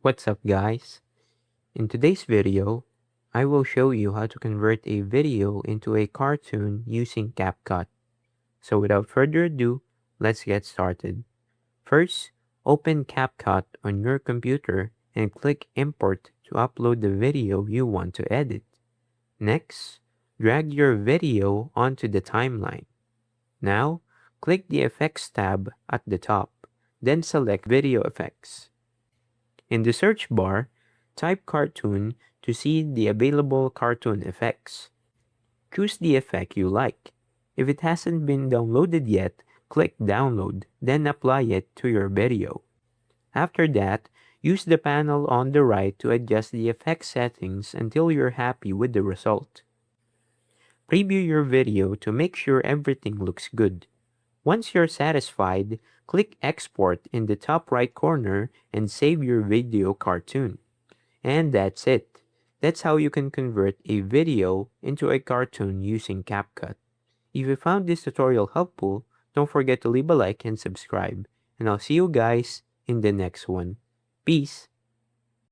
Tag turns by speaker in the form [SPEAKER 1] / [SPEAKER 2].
[SPEAKER 1] What's up guys? In today's video, I will show you how to convert a video into a cartoon using CapCut. So without further ado, let's get started. First, open CapCut on your computer and click Import to upload the video you want to edit. Next, drag your video onto the timeline. Now, click the Effects tab at the top, then select Video Effects. In the search bar, type cartoon to see the available cartoon effects. Choose the effect you like. If it hasn't been downloaded yet, click download, then apply it to your video. After that, use the panel on the right to adjust the effect settings until you're happy with the result. Preview your video to make sure everything looks good. Once you're satisfied, click Export in the top right corner and save your video cartoon. And that's it. That's how you can convert a video into a cartoon using CapCut. If you found this tutorial helpful, don't forget to leave a like and subscribe. And I'll see you guys in the next one. Peace!